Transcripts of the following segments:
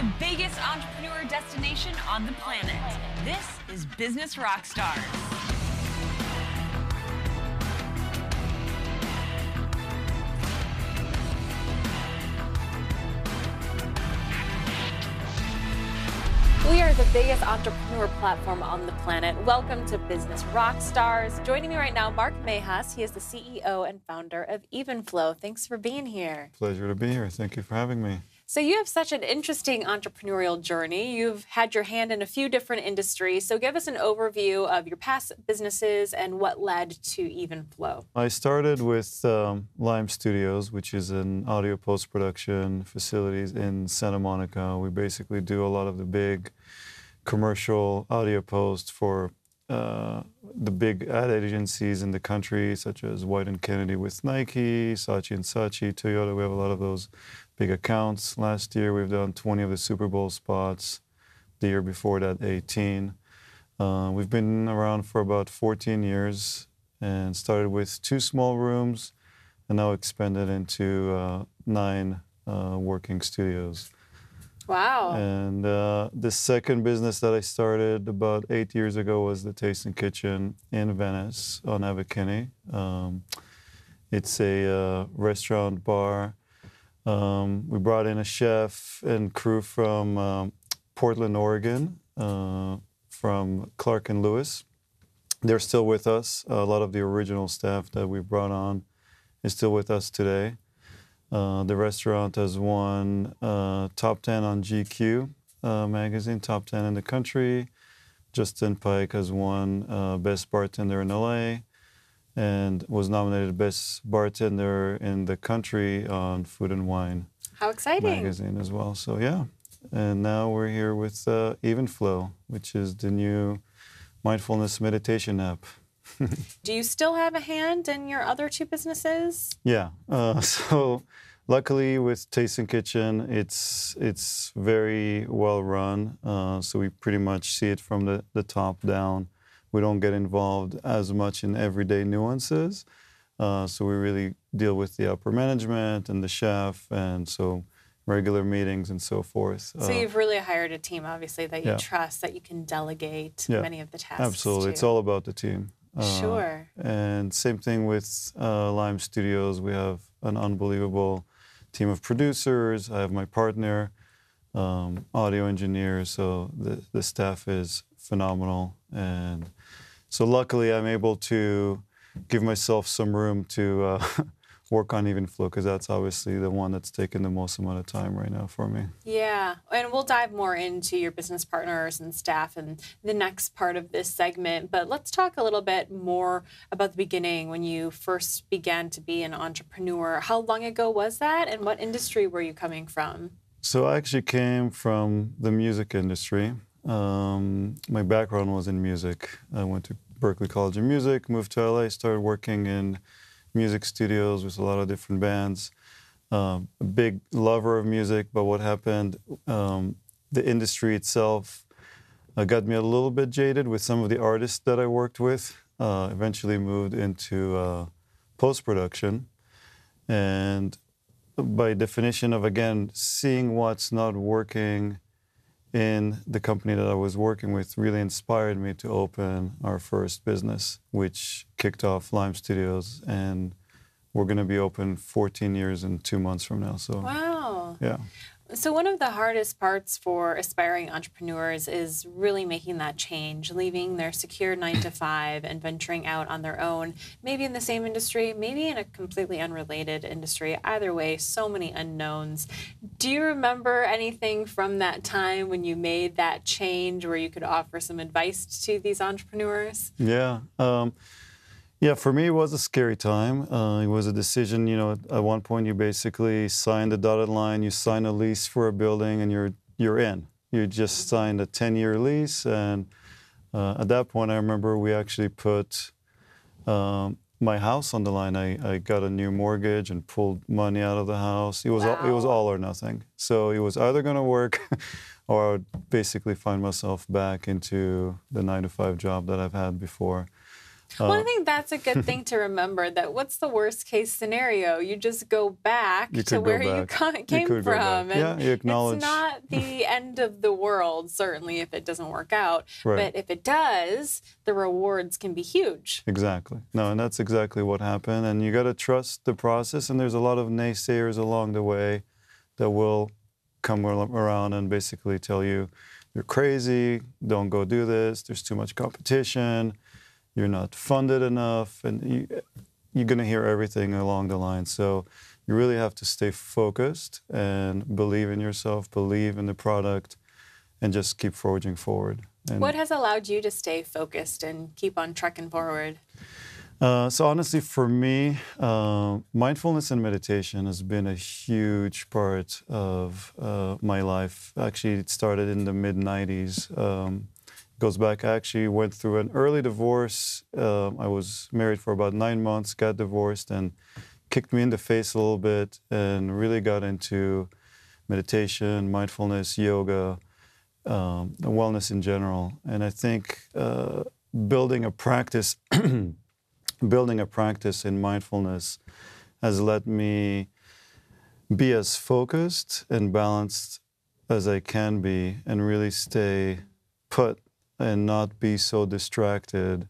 the biggest entrepreneur destination on the planet. This is Business Rockstars. We are the biggest entrepreneur platform on the planet. Welcome to Business Rockstars. Joining me right now, Mark Meyuhas. He is the CEO and founder of Evenflow. Thanks for being here. Pleasure to be here. Thank you for having me. So you have such an interesting entrepreneurial journey. You've had your hand in a few different industries. So give us an overview of your past businesses and what led to Evenflow. I started with Lime Studios, which is an audio post-production facilities in Santa Monica. We basically do a lot of the big commercial audio post for the big ad agencies in the country, such as White & Kennedy with Nike, Saatchi & Saatchi, Toyota. We have a lot of those big accounts. Last year, we've done 20 of the Super Bowl spots. The year before that, 18. We've been around for about 14 years and started with 2 small rooms and now expanded into 9 working studios. Wow. And the second business that I started about 8 years ago was the Taste and Kitchen in Venice on Abercrombie. It's a restaurant bar. We brought in a chef and crew from Portland, Oregon, from Clark and Lewis. They're still with us. A lot of the original staff that we brought on is still with us today. The restaurant has won top 10 on GQ magazine, top 10 in the country. Justin Pike has won Best Bartender in LA and was nominated Best Bartender in the country on Food and Wine How exciting. magazine as well. So yeah, and now we're here with Evenflow, which is the new mindfulness meditation app. Do you still have a hand in your other 2 businesses? Yeah. So luckily with Taste and Kitchen, it's very well run. So we pretty much see it from the top down. We don't get involved as much in everyday nuances. So we really deal with the upper management and the chef, and so regular meetings and so forth. So you've really hired a team, obviously, that you Yeah. trust, that you can delegate Yeah. many of the tasks Absolutely. to. It's all about the team. Sure. And same thing with Lime Studios. We have an unbelievable team of producers. I have my partner, audio engineers. So the staff is phenomenal. And so luckily I'm able to give myself some room to work on Evenflow, because that's obviously the one that's taken the most amount of time right now for me. Yeah, and we'll dive more into your business partners and staff in the next part of this segment. But let's talk a little bit more about the beginning, when you first began to be an entrepreneur. How long ago was that, and what industry were you coming from? So I actually came from the music industry. My background was in music. I went to Berklee College of Music, moved to LA, started working in music studios with a lot of different bands. A big lover of music, but what happened, the industry itself got me a little bit jaded with some of the artists that I worked with. Eventually moved into post-production. And by definition of, again, seeing what's not working in the company that I was working with really inspired me to open our first business, which kicked off Lime Studios, and we're going to be open 14 years and 2 months from now. So, Wow. yeah. So one of the hardest parts for aspiring entrepreneurs is really making that change, leaving their secure 9-to-5 and venturing out on their own, maybe in the same industry, maybe in a completely unrelated industry. Either way, so many unknowns. Do you remember anything from that time when you made that change where you could offer some advice to these entrepreneurs? Yeah. Yeah, for me, it was a scary time. It was a decision, at one point you basically signed a dotted line, you sign a lease for a building, and you're in. You just signed a 10-year lease, and at that point, I remember we actually put my house on the line. I got a new mortgage and pulled money out of the house. It was all or nothing. So it was either going to work or I would basically find myself back into the 9-to-5 job that I've had before. Well, I think that's a good thing to remember, that what's the worst case scenario? You just go back to where you came from. Yeah, you acknowledge. It's not not the end of the world, certainly, if it doesn't work out. Right. But if it does, the rewards can be huge. Exactly. No, and that's exactly what happened. And you got to trust the process. And there's a lot of naysayers along the way that will come around and basically tell you, you're crazy, don't go do this, there's too much competition, you're not funded enough, and you're going to hear everything along the line. So you really have to stay focused and believe in yourself, believe in the product, and just keep forging forward. And what has allowed you to stay focused and keep on trucking forward? So honestly, for me, mindfulness and meditation has been a huge part of my life. Actually, it started in the mid-90s. Goes back, I actually went through an early divorce. I was married for about 9 months, got divorced, and kicked me in the face a little bit, and really got into meditation, mindfulness, yoga, wellness in general. And I think building a practice in mindfulness has let me be as focused and balanced as I can be, and really stay put and not be so distracted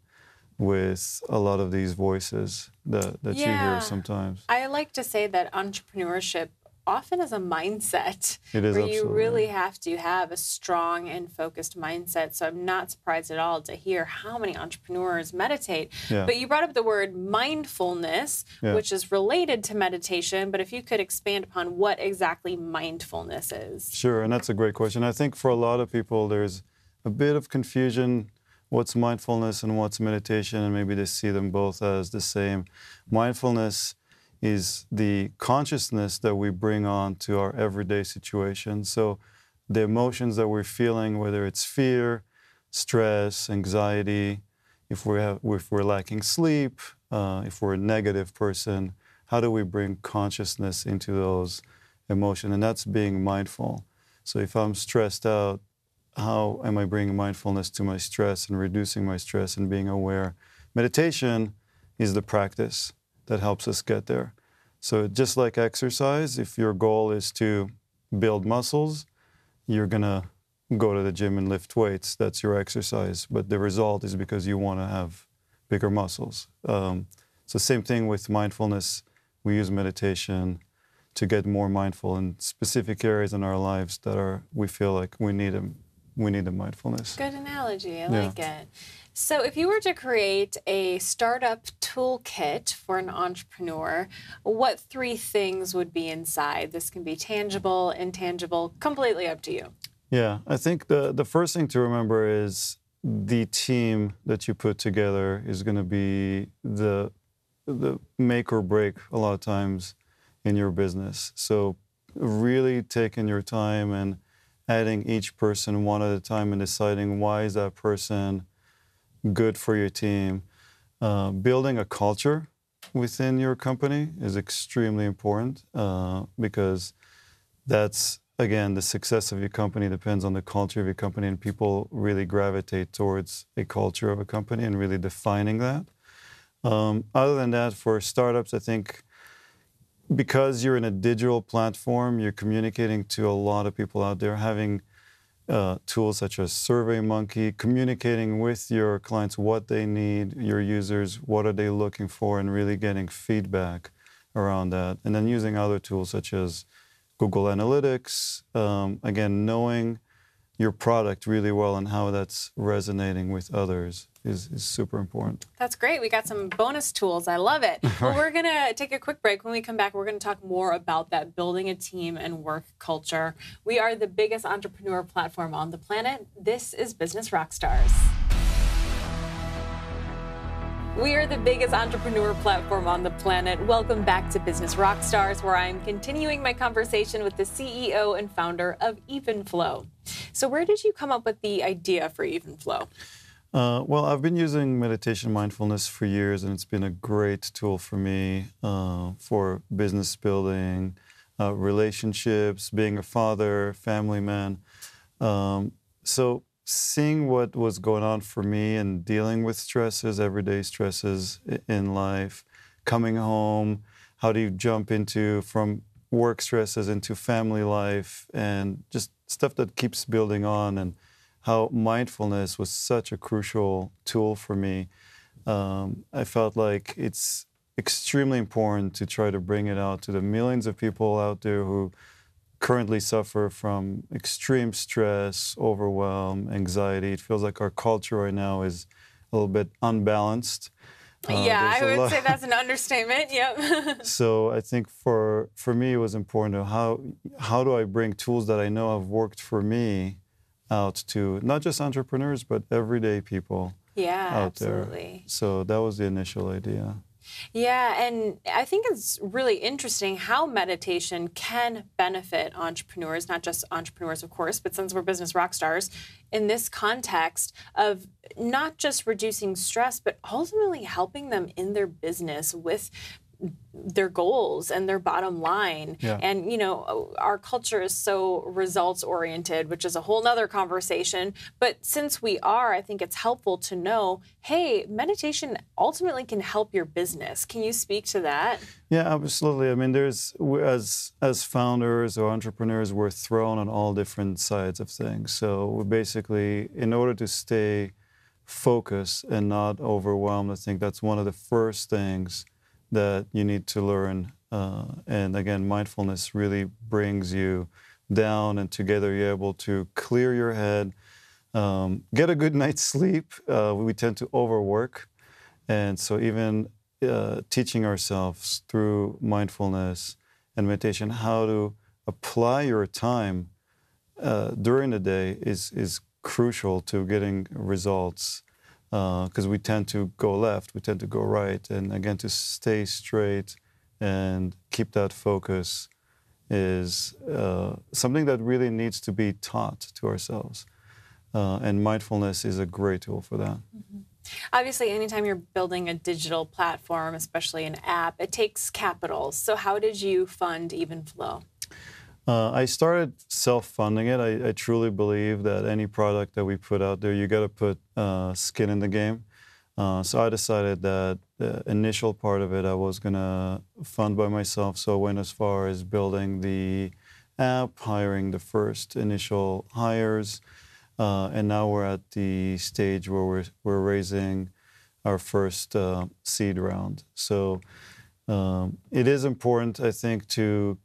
with a lot of these voices that you hear sometimes. I like to say that entrepreneurship often is a mindset. It is, where you absolutely. really have to have a strong and focused mindset. So I'm not surprised at all to hear how many entrepreneurs meditate. Yeah. But you brought up the word mindfulness, which is related to meditation. But if you could expand upon what exactly mindfulness is. Sure, and that's a great question. I think for a lot of people, there's a bit of confusion. What's mindfulness and what's meditation? And maybe they see them both as the same. Mindfulness is the consciousness that we bring on to our everyday situation. So the emotions that we're feeling, whether it's fear, stress, anxiety, if we're lacking sleep, if we're a negative person, how do we bring consciousness into those emotions? And that's being mindful. So if I'm stressed out, how am I bringing mindfulness to my stress and reducing my stress and being aware? Meditation is the practice that helps us get there. So just like exercise, if your goal is to build muscles, you're going to go to the gym and lift weights. That's your exercise. But the result is because you want to have bigger muscles. So same thing with mindfulness. We use meditation to get more mindful in specific areas in our lives that we feel like we need the mindfulness. Good analogy. I like it. So if you were to create a startup toolkit for an entrepreneur, what 3 things would be inside? This can be tangible, intangible, completely up to you. Yeah, I think the first thing to remember is the team that you put together is going to be the make or break a lot of times in your business. So really taking your time and adding each person one at a time and deciding why is that person good for your team. Building a culture within your company is extremely important because that's, again, the success of your company depends on the culture of your company, and people really gravitate towards a culture of a company and really defining that. Other than that, for startups, I think because you're in a digital platform, you're communicating to a lot of people out there, having tools such as SurveyMonkey, communicating with your clients what they need, your users, what are they looking for, and really getting feedback around that. And then using other tools such as Google Analytics, again, knowing your product really well and how that's resonating with others is super important. That's great. We got some bonus tools. I love it. Well, we're going to take a quick break. When we come back, we're going to talk more about that, building a team and work culture. We are the biggest entrepreneur platform on the planet. This is Business Rockstars. We are the biggest entrepreneur platform on the planet. Welcome back to Business Rockstars, where I'm continuing my conversation with the CEO and founder of Evenflow. So where did you come up with the idea for Evenflow? Well, I've been using meditation mindfulness for years, and it's been a great tool for me for business building, relationships, being a father, family man. So seeing what was going on for me and dealing with stresses, everyday stresses in life, coming home, how do you jump into from work stresses into family life and just stuff that keeps building on, and how mindfulness was such a crucial tool for me. I felt like it's extremely important to try to bring it out to the millions of people out there who currently suffer from extreme stress, overwhelm, anxiety. It feels like our culture right now is a little bit unbalanced. Yeah, I would say that's an understatement. Yep. So I think for me, it was important to how do I bring tools that I know have worked for me out to not just entrepreneurs, but everyday people out absolutely. there. So that was the initial idea. Yeah, and I think it's really interesting how meditation can benefit entrepreneurs, not just entrepreneurs, of course, but since we're business rock stars, in this context of not just reducing stress, but ultimately helping them in their business with their goals and their bottom line. Yeah. And, you know, our culture is so results oriented, which is a whole nother conversation. But since we are, I think it's helpful to know, hey, meditation ultimately can help your business. Can you speak to that? Yeah, absolutely. I mean, as founders or entrepreneurs, we're thrown on all different sides of things. So we basically, in order to stay focused and not overwhelmed, I think that's one of the first things that you need to learn. And again, mindfulness really brings you down, and together you're able to clear your head, get a good night's sleep. We tend to overwork. And so even teaching ourselves through mindfulness and meditation how to apply your time during the day is crucial to getting results. Because we tend to go left, we tend to go right. And again, to stay straight and keep that focus is something that really needs to be taught to ourselves. And mindfulness is a great tool for that. Mm-hmm. Obviously, anytime you're building a digital platform, especially an app, it takes capital. So how did you fund Evenflow? I started self-funding it. I truly believe that any product that we put out there, you got to put skin in the game. So I decided that the initial part of it I was going to fund by myself. So I went as far as building the app, hiring the first initial hires, and now we're at the stage where we're raising our first seed round. So it is important, I think, to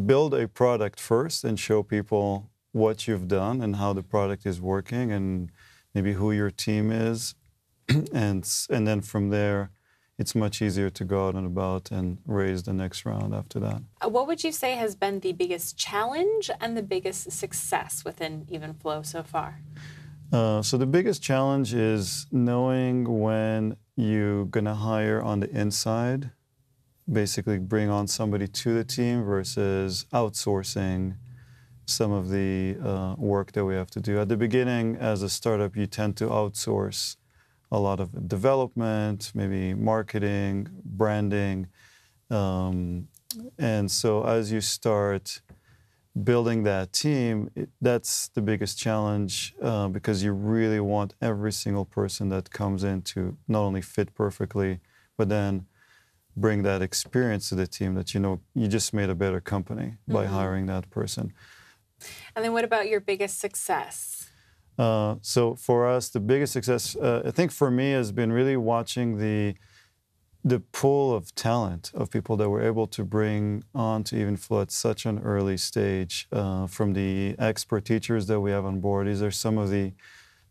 build a product first and show people what you've done and how the product is working and maybe who your team is. and then from there, it's much easier to go out and about and raise the next round after that. What would you say has been the biggest challenge and the biggest success within Evenflow so far? So the biggest challenge is knowing when you're going to hire on the inside, basically bring on somebody to the team versus outsourcing some of the work that we have to do. At the beginning, as a startup, you tend to outsource a lot of development, maybe marketing, branding. And so as you start building that team, that's the biggest challenge because you really want every single person that comes in to not only fit perfectly, but then bring that experience to the team that you know you just made a better company by hiring that person. And then what about your biggest success? So for us, the biggest success, I think for me, has been really watching the pool of talent of people that we're able to bring on to Evenflow at such an early stage. From the expert teachers that we have on board, these are some of the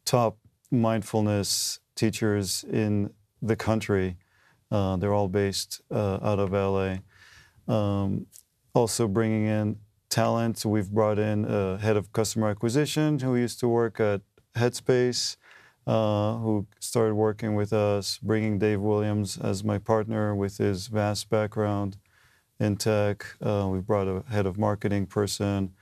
top mindfulness teachers in the country. They're all based out of LA. Also bringing in talent. So we've brought in a head of customer acquisition who used to work at Headspace, who started working with us, bringing Dave Williams as my partner with his vast background in tech. We brought a head of marketing person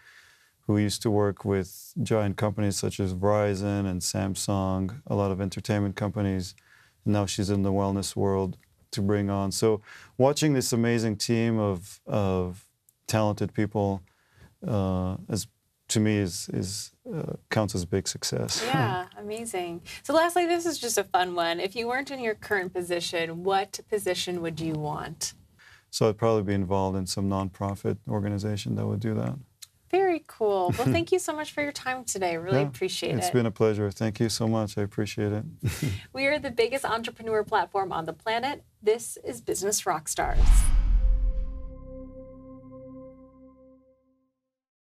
who used to work with giant companies such as Verizon and Samsung, a lot of entertainment companies. And now she's in the wellness world to bring on. So watching this amazing team of talented people to me counts as big success. Yeah, amazing. So lastly, this is just a fun one. If you weren't in your current position, what position would you want? So I'd probably be involved in some nonprofit organization that would do that. Very cool. Well, thank you so much for your time today. Really appreciate it. It's been a pleasure. Thank you so much. I appreciate it. We are the biggest entrepreneur platform on the planet. This is Business Rockstars.